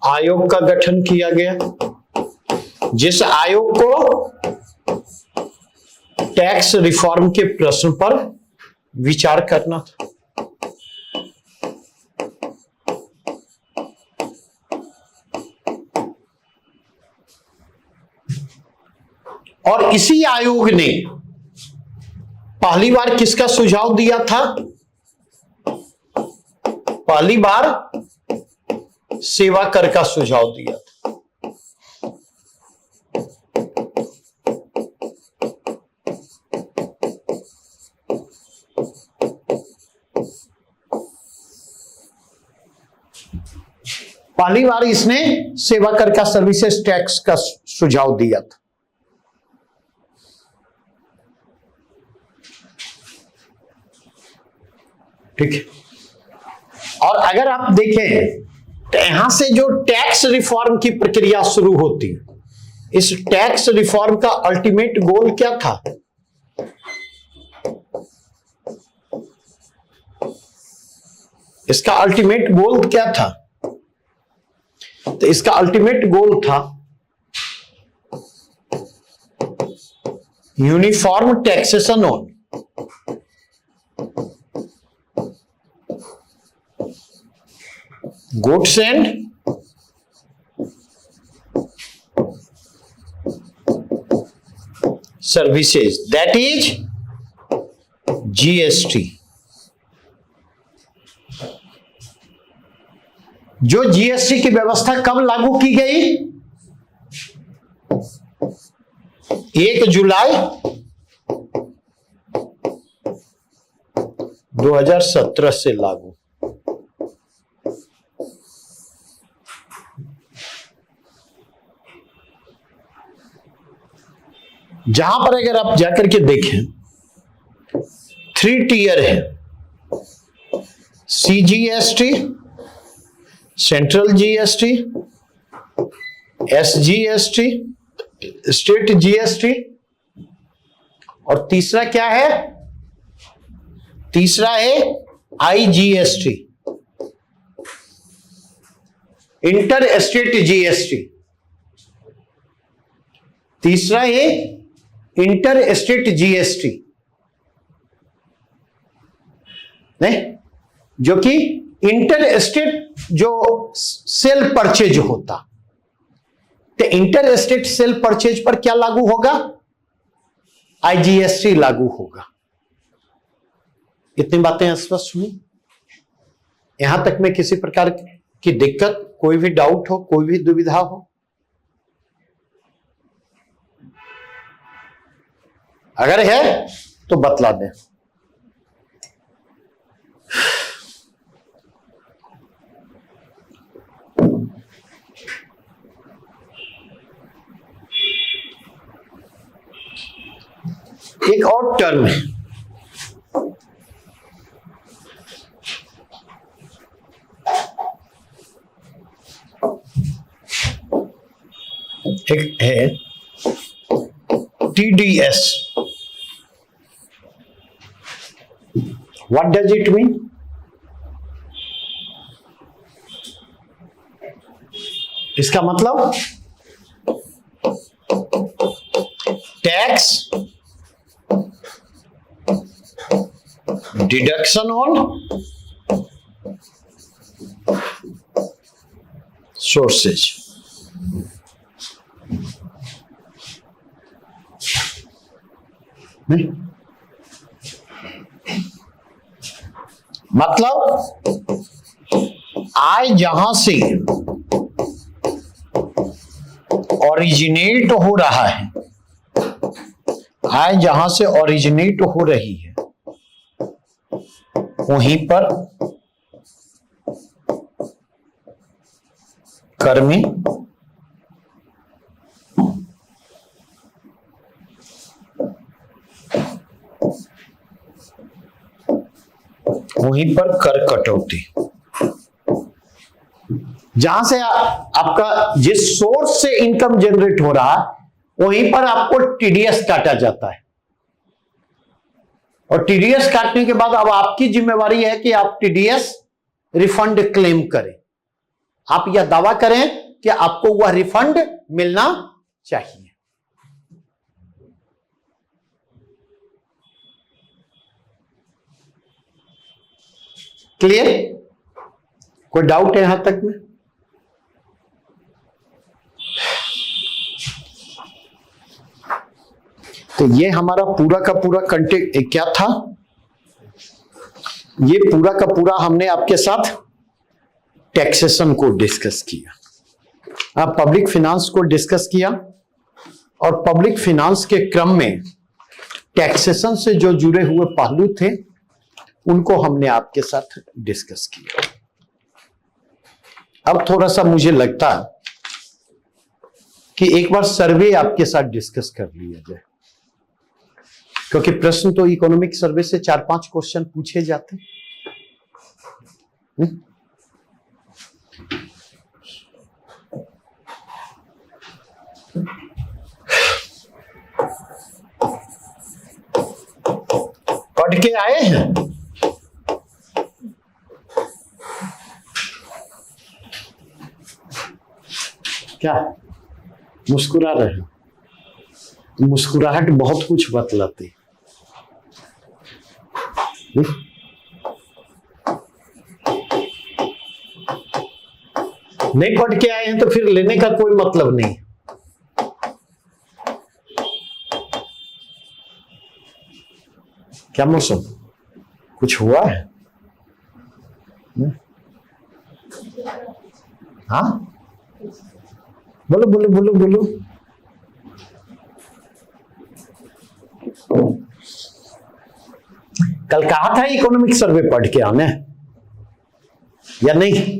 आयोग का गठन किया गया, जिस आयोग को टैक्स रिफॉर्म के प्रश्न पर विचार करना था। और इसी आयोग ने पहली बार किसका सुझाव दिया था, पहली बार सेवा कर का सुझाव दिया था। पहली बार इसने सेवा कर का सर्विसेज टैक्स का सुझाव दिया था। ठीक है। और अगर आप देखें तो यहां से जो टैक्स रिफॉर्म की प्रक्रिया शुरू होती, इस टैक्स रिफॉर्म का अल्टीमेट गोल क्या था, इसका अल्टीमेट गोल क्या था, तो इसका अल्टीमेट गोल था uniform taxation on goods and services, that is GST। जो जीएसटी की व्यवस्था कब लागू की गई, 1 जुलाई 2017 से लागू। जहां पर अगर आप जाकर के देखें 3 टियर है, CGST, central GST, SGST, state GST, और तीसरा क्या है? तीसरा है IGST, इंटर स्टेट GST। तीसरा है इंटर स्टेट GST, नहीं, जो कि इंटर स्टेट जो सेल परचेज होता, तो इंटर स्टेट सेल परचेज पर क्या लागू होगा? IGST लागू होगा। इतनी बातें स्पष्ट सुनी? यहां तक में किसी प्रकार की दिक्कत, कोई भी डाउट हो, कोई भी दुविधा हो? अगर है तो बतला दें। एक और टर्म है, एक है TDS। What does it mean? इसका मतलब टैक्स डिडक्शन ऑन सोर्सेज। मतलब आय जहां से ओरिजिनेट हो रहा है, आय जहां से ओरिजिनेट हो रही है, वहीं पर कर में वहीं पर कर कटौती। जहां से आपका जिस सोर्स से इनकम जनरेट हो रहा है, वहीं पर आपको TDS काटा जाता है, और TDS काटने के बाद अब आपकी जिम्मेवारी है कि आप TDS रिफंड क्लेम करें। आप यह दावा करें कि आपको वह रिफंड मिलना चाहिए। क्लियर? कोई डाउट है यहां तक में? तो ये हमारा पूरा का पूरा कंटेंट क्या था? ये पूरा का पूरा हमने आपके साथ टैक्सेशन को डिस्कस किया, आप पब्लिक फिनांस को डिस्कस किया, और पब्लिक फिनांस के क्रम में टैक्सेशन से जो जुड़े हुए पहलू थे उनको हमने आपके साथ डिस्कस किया। अब थोड़ा सा मुझे लगता है कि एक बार सर्वे आपके साथ डिस्कस कर लिया जाए, क्योंकि प्रश्न तो इकोनॉमिक सर्वे से 4-5 क्वेश्चन पूछे जाते। पढ़ के आए हैं? क्या मुस्कुरा रहे हैं? मुस्कुराहट बहुत कुछ बतलाती। नहीं पढ़ के आए हैं तो फिर लेने का कोई मतलब नहीं। क्या मौसम, कुछ हुआ है? हाँ, बोलो बोलो बोलो बोलो। कल कहा था इकोनॉमिक सर्वे पढ़ के आने या नहीं?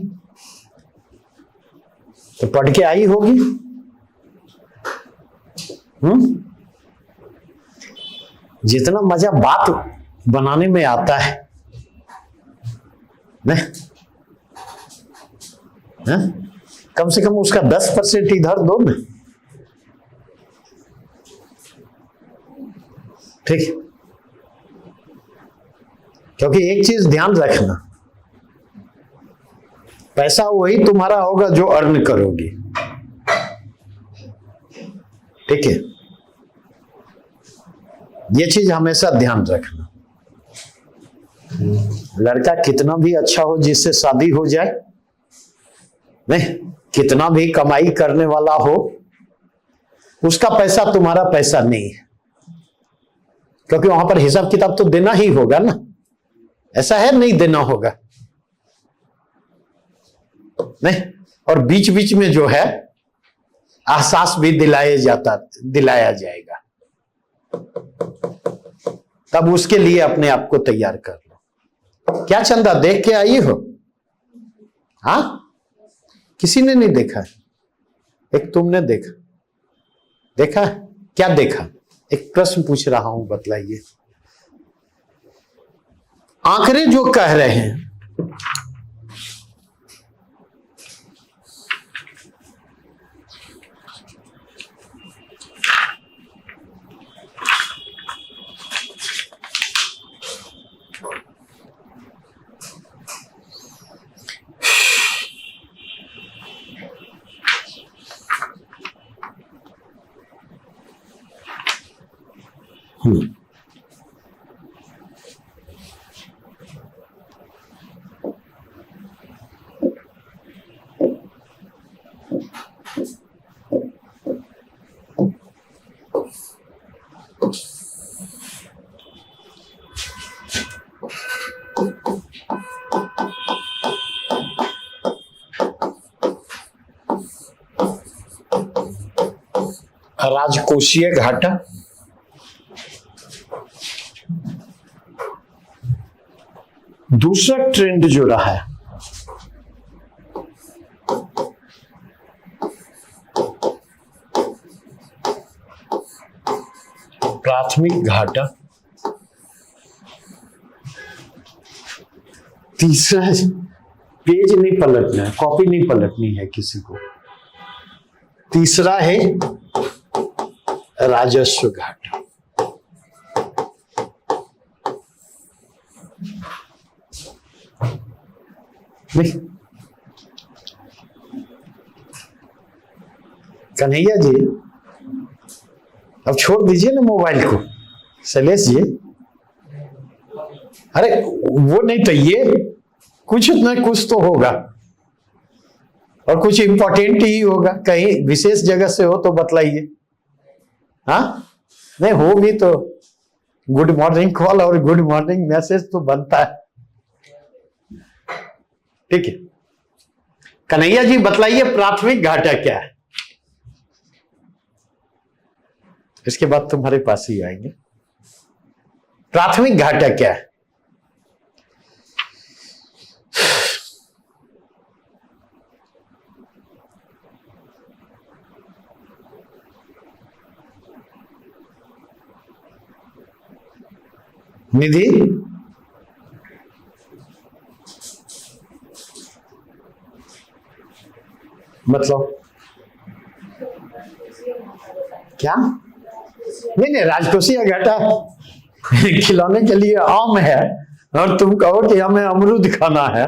तो पढ़ के आई होगी। जितना मजा बात बनाने में आता है नहीं, कम से कम उसका 10% इधर दो ना। ठीक, क्योंकि एक चीज ध्यान रखना, पैसा वही तुम्हारा होगा जो अर्न करोगे। ठीक है, ये चीज हमेशा ध्यान रखना। लड़का कितना भी अच्छा हो, जिससे शादी हो जाए, नहीं, कितना भी कमाई करने वाला हो, उसका पैसा तुम्हारा पैसा नहीं है, क्योंकि वहां पर हिसाब किताब तो देना ही होगा ना। ऐसा है नहीं देना होगा? नहीं, और बीच बीच में जो है एहसास भी दिलाया जाएगा। तब उसके लिए अपने आप को तैयार कर लो। क्या चंदा देख के आई हो? हाँ, किसी ने नहीं देखा? एक तुमने देखा? क्या देखा? एक प्रश्न पूछ रहा हूं, बतलाइए। आंकड़े जो कह रहे हैं, राजकोषीय घाटा, दूसरा ट्रेंड जो रहा है प्राथमिक घाटा, तीसरा पेज नहीं पलटना है, कॉपी नहीं पलटनी है किसी को। तीसरा है राजस्व घाटा। नहीं, कन्हैया जी अब छोड़ दीजिए ना मोबाइल को। शैलेश जी, अरे वो नहीं तो ये कुछ ना कुछ तो होगा, और कुछ इंपॉर्टेंट ही होगा। कहीं विशेष जगह से हो तो बतलाइए। हाँ, नहीं हो भी तो गुड मॉर्निंग कॉल और गुड मॉर्निंग मैसेज तो बनता है। ठीक है, कन्हैया जी बतलाइए प्राथमिक घाटा क्या है? इसके बाद तुम्हारे पास ही आएंगे। प्राथमिक घाटा क्या है? निधि, मतलब क्या? नहीं, राजकोषीय घाटा खिलाने के लिए आम है, और तुम कहो कि हमें अमरूद खाना है,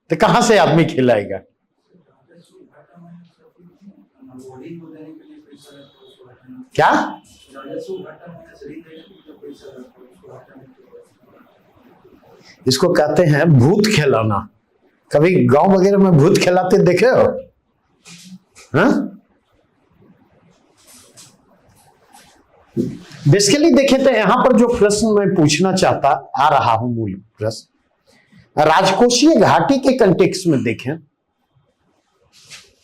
तो कहां से आदमी खिलाएगा? क्या? इसको कहते हैं भूत खिलाना। कभी गांव वगैरह में भूत खिलाते देखे हो? हाँ, बेसिकली देखे तो यहां पर जो प्रश्न मैं पूछना चाहता आ रहा हूं, मूल प्रश्न राजकोषीय घाटे के कंटेक्स्ट में देखें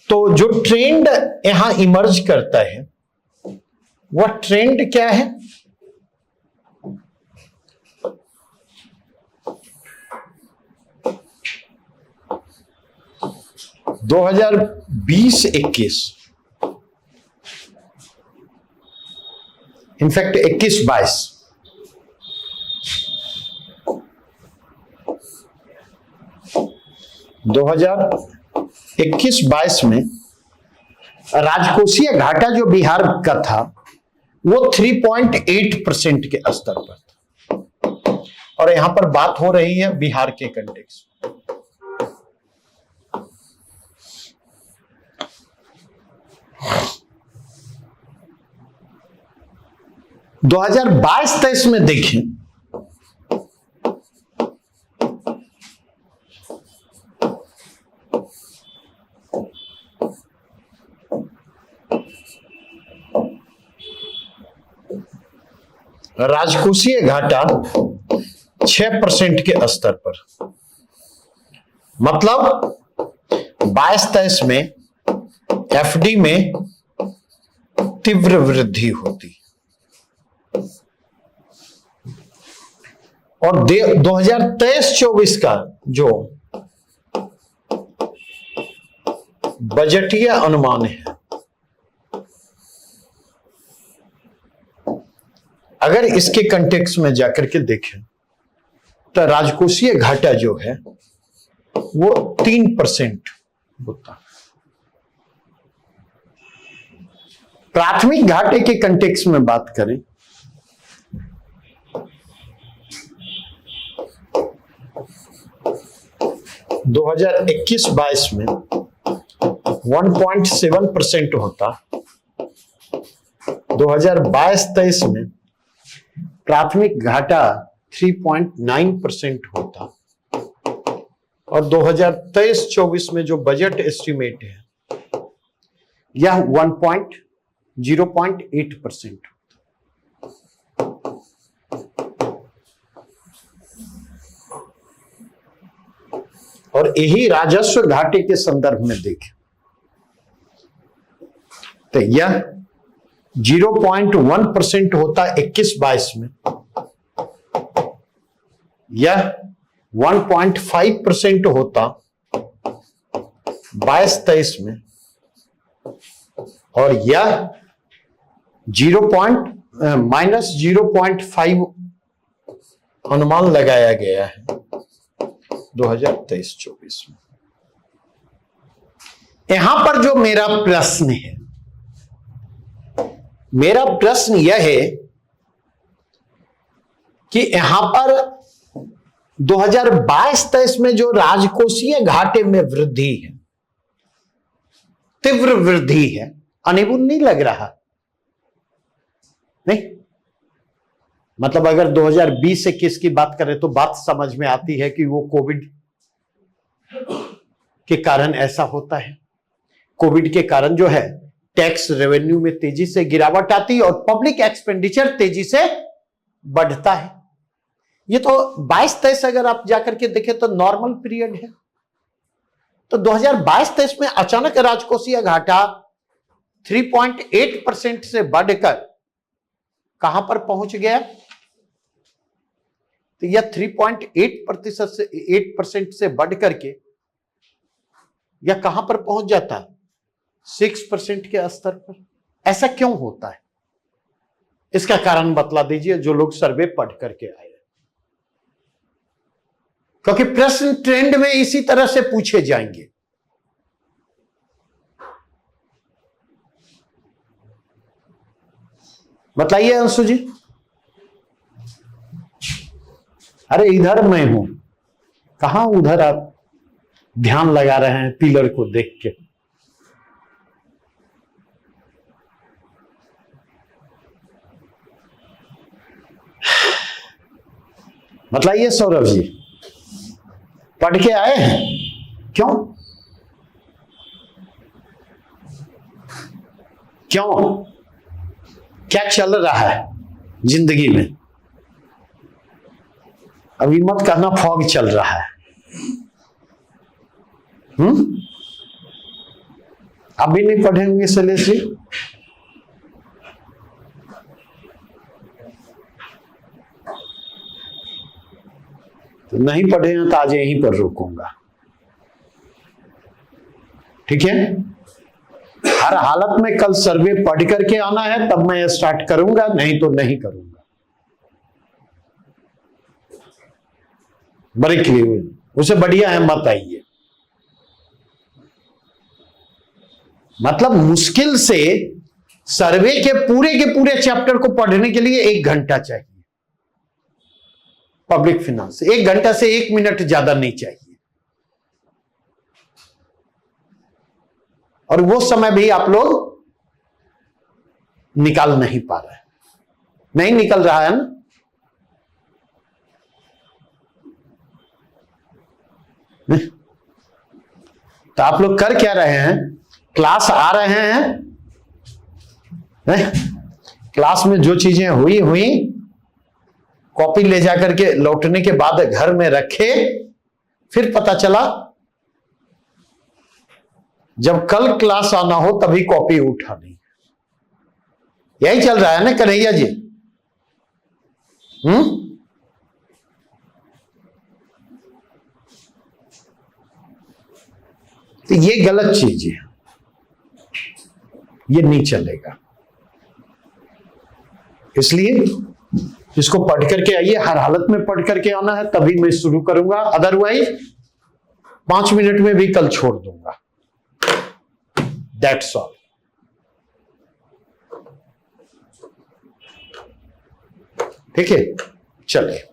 तो जो ट्रेंड यहां इमर्ज करता है वह ट्रेंड क्या है? 2020-21, इनफैक्ट 21-22, दो हजार 21-22 में राजकोषीय घाटा जो बिहार का था वो 3.8% के स्तर पर था। और यहां पर बात हो रही है बिहार के कंटेक्स्ट। 2022-23 में देखें राजकोषीय घाटा 6% के स्तर पर, मतलब 22-23 में एफडी में तीव्र वृद्धि होती और 2023-24 का जो बजटीय अनुमान है, अगर इसके कंटेक्स्ट में जाकर के देखें तो राजकोषीय घाटा जो है वो 3% होता। प्राथमिक घाटे के कंटेक्स्ट में बात करें दो 2021-22 में 1.7% होता, 2022-23 में प्राथमिक घाटा 3.9% होता और 2023-24 में जो बजट एस्टिमेट है यह 0.8% और यही राजस्व घाटे के संदर्भ में देखें तो यह 0.1% होता 21-22 में, यह 1.5% होता 22-23 में और यह -0.5 अनुमान लगाया गया है 2023-24 में। यहां पर जो मेरा प्रश्न है, मेरा प्रश्न यह है कि यहां पर 2022-23 में जो राजकोषीय घाटे में वृद्धि है, तीव्र वृद्धि है, अनिबुल नहीं लग रहा? नहीं, मतलब अगर 2020-21 की बात करें तो बात समझ में आती है कि वो कोविड के कारण ऐसा होता है। कोविड के कारण जो है टैक्स रेवेन्यू में तेजी से गिरावट आती है और पब्लिक एक्सपेंडिचर तेजी से बढ़ता है। ये तो 22-23 अगर आप जाकर के देखें तो नॉर्मल पीरियड है। तो 2022-23 में अचानक राजकोषीय घाटा 3.8% से बढ़कर कहां पर पहुंच गया? तो यह 3.8% से बढ़कर के यह कहां पर पहुंच जाता? 6% के स्तर पर। ऐसा क्यों होता है? इसका कारण बतला दीजिए जो लोग सर्वे पढ़ करके आए, क्योंकि प्रश्न ट्रेंड में इसी तरह से पूछे जाएंगे। बताइए अंशु जी। अरे इधर मैं हूं, कहां उधर आप ध्यान लगा रहे हैं पिलर को देख के? बताइए सौरभ जी, पढ़ के आए हैं? क्यों क्यों क्या चल रहा है जिंदगी में? अभी मत कहना फॉग चल रहा है। अभी नहीं पढ़े होंगे शैलेश जी? तो नहीं पढ़े हैं तो आज यहीं पर रोकूंगा। ठीक है, हर हालत में कल सर्वे पढ़ करके आना है, तब मैं स्टार्ट करूंगा, नहीं तो नहीं करूंगा। बड़े क्लियर, उसे बढ़िया है, मत आइए। मतलब मुश्किल से सर्वे के पूरे चैप्टर को पढ़ने के लिए 1 घंटा चाहिए। पब्लिक फिनांस 1 घंटा से 1 मिनट ज्यादा नहीं चाहिए, और वो समय भी आप लोग निकाल नहीं पा रहे, नहीं निकल रहा है ना। तो आप लोग कर क्या रहे हैं, क्लास आ रहे हैं, क्लास में जो चीजें हुई कॉपी ले जाकर के लौटने के बाद घर में रखे, फिर पता चला जब कल क्लास आना हो तभी कॉपी उठा नहीं। यही चल रहा है ना कन्हैया जी? तो ये गलत चीज है, ये नहीं चलेगा। इसलिए इसको पढ़ करके आइए, हर हालत में पढ़ करके आना है, तभी मैं शुरू करूंगा, अदरवाइज 5 मिनट में भी कल छोड़ दूंगा। That's all. ठीक है, चलिए।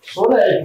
सो रहे